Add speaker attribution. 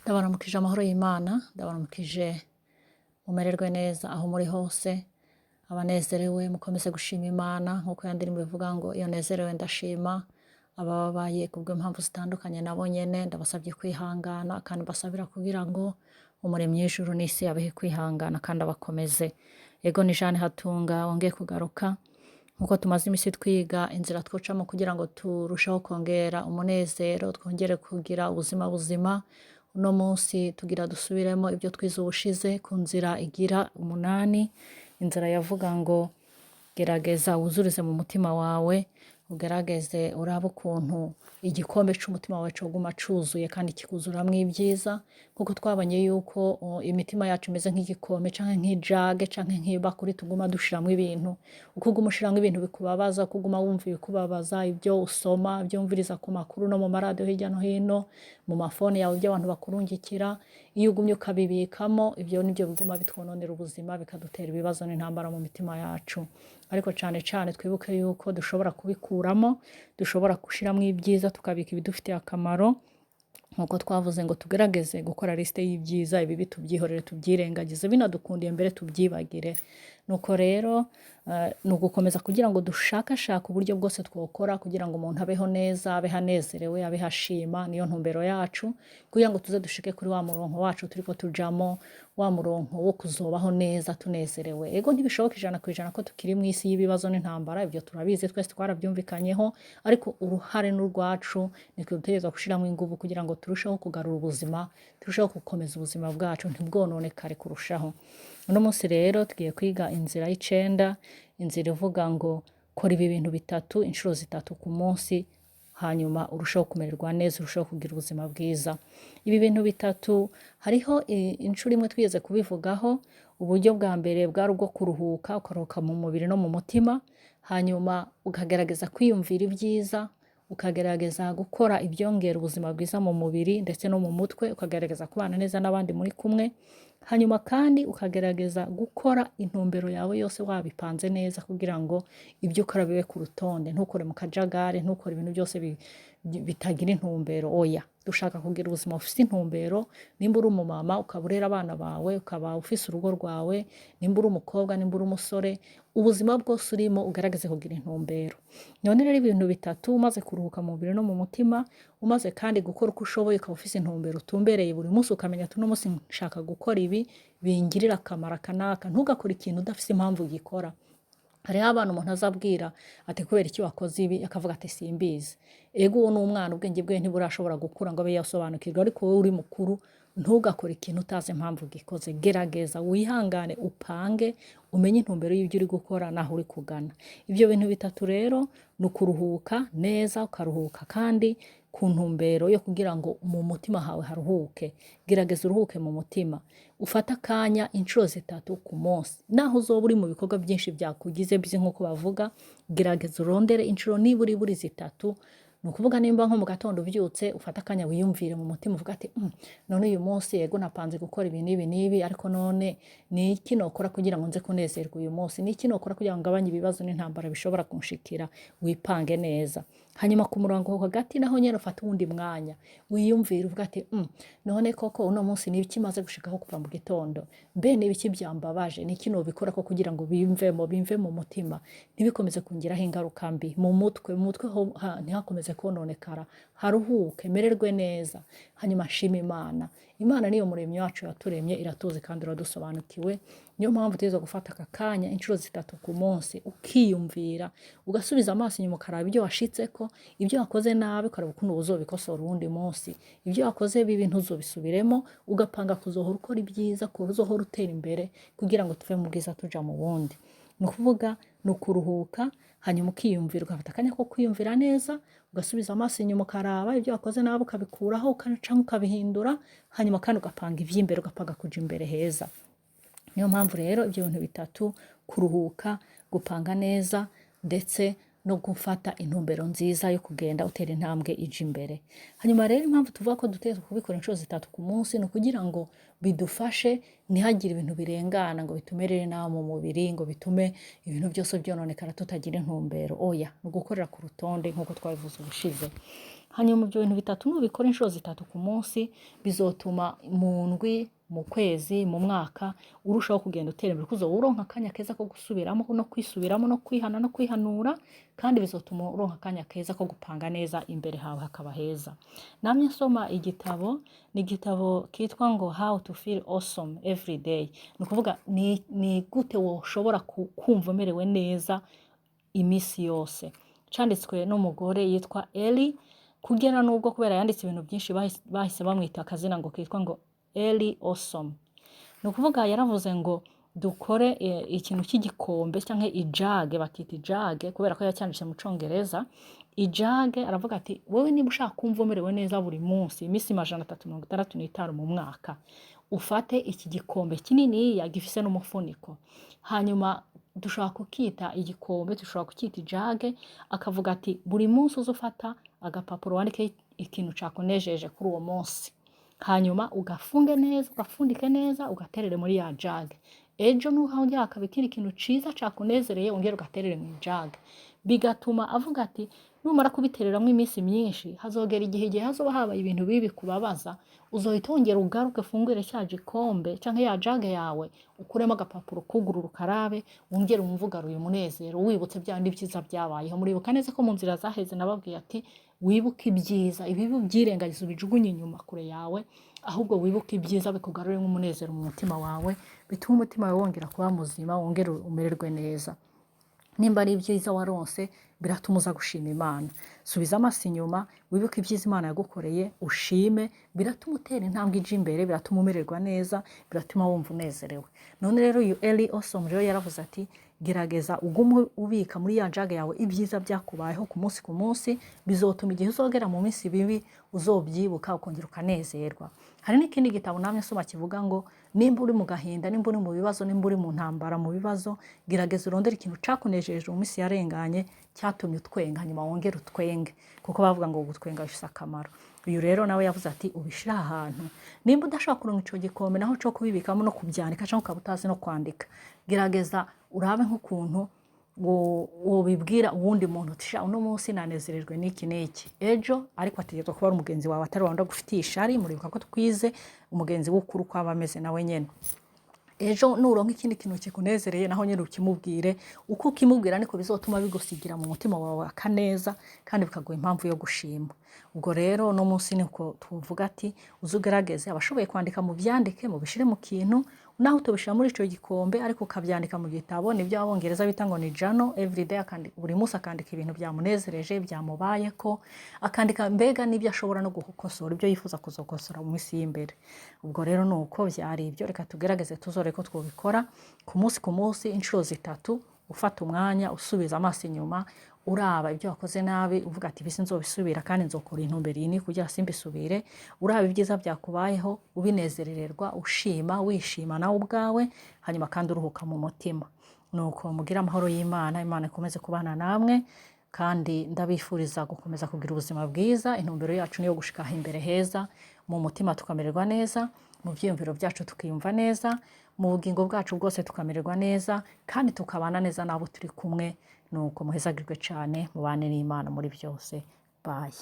Speaker 1: Ndabaramukije amahoro y'Imana, ndabaramukije mumererwe neza aho muri hose, abanezerewe mukomeze gushima Imana nk'uko ya ndirimbo ivuga ngo iyo nezerewe ndashima, abababaye kubw'impamvu zitandukanye nabo nyene ndabasabye kwihangana kandi mbasabira kugira ngo umuremyi w'ijuru n'isi abehe kwihangana kandi abakomeze. Ego ni Jeanne Hatunga wongeye kugaruka nkuko tumaze imisi twiga inzira twocamo kugira ngo turusheho kongera umunezero, twongere kugira ubuzima buzima. Uno munsi tugira dusubiremo ibyo twize ubushize ku nzira igira 8, inzira yavuga ngo gerageza wuzurize mu mutima wawe, ugerageze urabe ukuntu igikombe c'umutima wawe coguma cuzuye kandi kikuzuramwo ibyiza, kuko twabonye yuko imitima yacu imeze nk'igikombe canke nk'ijage canke nk'ibakuri tuguma dushiramwo ibintu. Uko uguma ushiramwo ibintu bikubabaza, uko uguma wumva ibikubabaza, ibyo usoma, ibyo wumviriza ku makuru no mu maradiyo hirya no hino, mu mafone yawe ibyo abantu bakurungikira, iyo ugumye ukabibikamo, ibyo nivyo biguma bitwononera ubuzima bikadutera ibibazo n'intambara mu mitima yacu. Ariko cane cane twibuke yuko dushobora kubikuramo, dushobora gushiramwo ibyiza tukabika ibidufitiye akamaro, nkuko twavuze ngo tugerageze gukora liste y'ibyiza, ibibi tubyihorere tubyirengagize, binadukundiye mbere tubyibagire. Nuko rero ni ugukomeza kugira ngo dushakashake uburyo bwose twokora kugira ngo umuntu abeho neza, abeho anezerewe, abeho ashima, niyo ntumbero yacu, kugira ngo tuze dushike kuri wa murongo wacu turiko tujamo, wa murongo wo kuzobaho neza tunezerewe. Ego ntibishoboka 100% ko tukiri mu isi y'ibibazo n'intambara, ibyo turabizi twese twarabyumvikanyeho, ariko uruhare n'urwacu nitwe dutegerezwa gushiramo inguvu kugira ngo turusheho kugarura ubuzima, turusheho gukomeza ubuzima bwacu ntibwononekare kurushaho. Uno munsi rero tugiye kwiga inzira y'icenda, inzira ivuga ngo kora ibi bintu bitatu inshuro zitatu ku munsi, hanyuma urushaho kumererwa neza, urushaho kugira ubuzima bwiza. Ibi bintu bitatu hariho inshuro imwe twigeze kubivugaho. Uburyo bwa mbere bwari ubwo kuruhuka, ukaruhuka mu mubiri no mu mutima, hanyuma ukagerageza kwiyumvira ibyiza, ukagerageza gukora ibyongera ubuzima bwiza mu mubiri ndetse no mu mutwe, ukagerageza kubana neza n'abandi muri kumwe, hanyuma kandi ukagerageza gukora intumbero yawe yose wabipanze neza kugira ngo ibyo ukora bibe ku rutonde, ntukore mu kajagari, ntukore ibintu byose bitagira intumbero. Oya, dushaka kugira ubuzima bufite intumbero. Nimba uri umumama ukaba urera abana bawe, ukaba ufise urugo rwawe, nimba uri umukobwa, nimba uri umusore, ubuzima bwose urimo ugerageze kugira intumbero. None rero ibintu bitatu umaze kuruhuka mu mubiri no mu mutima, umaze kandi gukora uko ushoboye, ukaba ufise intumbero utumbereye buri munsi, ukamenya ati uno munsi nshaka gukora ibi bingirira akamaro kanaka. Ntugakore ikintu udafise impamvu ugikora. Hariho abantu umuntu azabwira ati kubera iki wakoze ibi, akavuga ati simbizi. Ego uwo ni umwana, ubwenge bwe ntiburashobora gukura ngo abe yasobanukirwa, ariko wowe uri mukuru ntugakore ikintu utazi impamvu ugikoze. Gerageza wihangane, upange, umenye intumbero y'ibyo uri gukora naho uri kugana. Ibyo bintu bitatu rero ni ukuruhuka neza, ukaruhuka kandi ku ntumbero yo kugira ngo mu mutima hawe haruhuke. Gerageza uruhuke mu mutima, ufata akanya inshuro zitatu ku munsi, naho uzoba uri mu bikorwa byinshi byakugize bizi nk'uko bavuga, gerageza urondere inshuro niburi buri zitatu. Ni ukuvuga nimba nko mu gatondo uvyutse ufata akanya wiyumvire mu mutima uvuga ati none uyu munsi yego napanze gukora ibi n'ibi n'ibi, ariko none ni iki nokora kugira ngo nze kunezerwa uyu munsi, ni iki nokora kugira ngo ngabanye ibibazo n'intambara bishobora kunshikira. Wipange neza, hanyuma ku murongo hagati naho nyene ufata uwundi mwanya wiyumvire uvuga ati none koko uno munsi ni iki maze gushikaho kuva mu gitondo, mbe ni iki byambabaje, ni iki nobikora ko kugira ngo bimve mu mutima, ntibikomeze kungiraho ingaruka mbi mu mutwe ho ntihakomeze kononekara, haruhuke, mererwe neza. Hanyuma shima Imana. Imana niyo muremyi wacu yaturemye, iratuzi kandi iradusobanukiwe. Niyo mpamvu tuza gufata aka kanya inshuro zitatu ku munsi, ukiyumvira, ugasubiza amaso inyuma ukaraba ibyo washitseko, ibyo wakoze nabi ukaraba ukuntu uzobikosora uwundi munsi, ibyo wakoze bibi ntuzobisubiremo, ugapanga kuzohora ukora ibyiza, kuzohora utera imbere kugira ngo tuve mu bwiza tuja mu bundi. Ni ukuvuga ni ukuruhuka, hanyuma ukiyumvira, ugafata akanya ko kwiyumvira neza, ugasubiza amaso inyuma ukaraba ibyo wakoze nabi ukabikuraho canke ukabihindura, hanyuma kandi ugapanga ivy'imbere, ugapanga kuja imbere heza. Niyo mpamvu rero ibyo bintu bitatu, kuruhuka, gupanga neza ndetse no gufata intumbero nziza yo kugenda utera intambwe ije imbere. Hanyuma rero impamvu tuvuga ko dutegerezwa kubikora inshuro zitatu ku munsi, ni ukugira ngo bidufashe ntihagire ibintu birengana ngo bitumerere nabi mu mubiri, ngo bitume ibintu byose byononekara tutagira intumbero. Oya, ni ugukorera ku rutonde nk'uko twabivuze ubushize. hanyuma ibyo bintu bitatu nubikora inshuro zitatu ku munsi bizotuma mu ndwi, mu kwezi, mu mwaka urushaho kugenda utera imbere, kuzo uronka akanya keza ko gusubiramo no kwisubiramo no kwihana no kwihanura, kandi bizotuma uronka akanya keza ko gupanga neza imbere hawe hakaba heza. Namye nsoma igitabo, ni igitabo kitwa ngo How to Feel Awesome Every Day. Ni ukuvuga ni gute woshobora kumva umerewe neza imisi yose. Canditswe n'umugore yitwa Ellie, kugera nubwo kubera yanditse ibintu byinshi bahise bamwita akazina ngo kitwa ngo Ellie Awesome. Ni ukuvuga yaravuze ngo dukore ikintu cy'igikombe cyangwa ijage, bakita ijage kubera ko yacyanditse mu Congereza. Ijage aravuga ati wowe niba ushaka kumva umerewe neza buri munsi imisi 365 mu mwaka, ufate iki gikombe kinini gifise n'umufuniko, hanyuma dushobora kukita igikombe, dushobora kukita ijage, akavuga ati buri munsi uzufata agapapuro wandike ikintu cakunejeje kuri uwo munsi, hanyuma ugafunge neza, ugafundike neza, ugaterere muri ya jage. Ejo nuhongera akabikira ikintu ciza cakunezereye ongera ugaterere mu jage. Bigatuma avuga ati numara kubitereramwe imisi myinshi, hazogera igihe hazoba habaye ibintu bibi kubabaza, uzohita wongera ugaruke fungure cya gikombe canke ya jage yawe, ukuremo agapapuro kugurura ukarabe, wongera umvugaruye umunezero, wibutse byandi byiza byabayeho. Muribuka neza ko mu nzira zaheze nababwiye ati wibuke ibyiza, ibibi byirengagiza ubijugunye inyuma kure yawe, ahubwo wibuke ibyiza bikugarurire umunezero mu mutima wawe, bituma umutima wawe wongera kuba muzima, wongera umererwe neza. Nimba ari ibyiza waronse biratuma uza gushima Imana. Subiza amaso inyuma, wibuke ibyiza Imana yagukoreye, ushime, biratuma utera intambwe ije imbere, biratuma umererwa neza, biratuma wumva unezerewe. None rero uyu Ellie Awesome rero yaravuze ati gerageza ugume ubika muri ya jage yawe ibyiza byakubayeho ku munsi, bizotuma igihe uzogera mu minsi bibi uzobyibuka ukongera ukanezerwa. Hari n'ikindi gitabo namye soma kivuga ngo nimba uri mu gahinda, nimba uri mu bibazo, nimba uri mu ntambara mu bibazo, gerageza urondere ikintu cakunejeje mu minsi yarenganye cyatumye utwenga, hanyuma wongere utwenge, kuko bavuga ngo gutwenga bifise akamaro. Uyu rero nawe yavuze ati ubishira ahantu, nimba udashaka kuronka ico gikombe naho cyo kubibikamo no kubyandika cyangwa ukabutazi no kwandika, gerageza urabe nk'ukuntu wobibwira uwundi muntu utisha uno munsi nanezerejwe n'iki n'iki. Ejo ariko ategetswe kuba ari umugenzi wawe atari wanda gufitiye ishari. Muribuka ko twize umugenzi w'ukuru ko aba ameze nawe nyene. Ejo nuronka ikindi kintu kikunezereye naho nyene ukimubwire, uko ukimubwira niko bizotuma bigusigira mu mutima wawe akaneza, kandi bikaguha impamvu yo gushima. Ubwo rero no munsi niko tuvuga ati uzugerageze abashoboye kwandika mu byandike, mu bishire mu kintu, naho utobishira muri ico gikombe ariko ukabyandika mu gitabo. Nibyo abongereza bita ngo ni journal. Every day buri munsi akandika ibintu byamunezereje, byamubayeko, akandika mbega nibyo ashobora no gukosora, ibyo yifuza kuzokosora mu minsi y'imbere. Ubwo rero nuko byari ibyo, reka tugerageze tuzore ko twobikora ku munsi inshuro zitatu, ufata umwanya usubiza amaso inyuma, uraba ibyo wakoze nabi, uvuga ati bisi nzobisubira kandi nzokora intumbero ini kugira simbisubire. Uraba ibyiza byakubayeho, ubinezerererwa, ushima, wishima nawe ubwawe, hanyuma kandi uruhuka mu mutima. Nuko mugira amahoro y'Imana, Imana ikomeze kubana namwe, kandi ndabifuriza gukomeza kugira ubuzima bwiza. Intumbero yacu niyo gushika imbere heza, mu mutima tukamererwa neza, mu byiyumviro byacu tukiyumva neza, mu bugingo bwacu bwose tukamererwa neza, kandi tukabana neza nabo turi kumwe. Nuko muhezagirwe cyane, mubane n'Imana muri byose. Bye.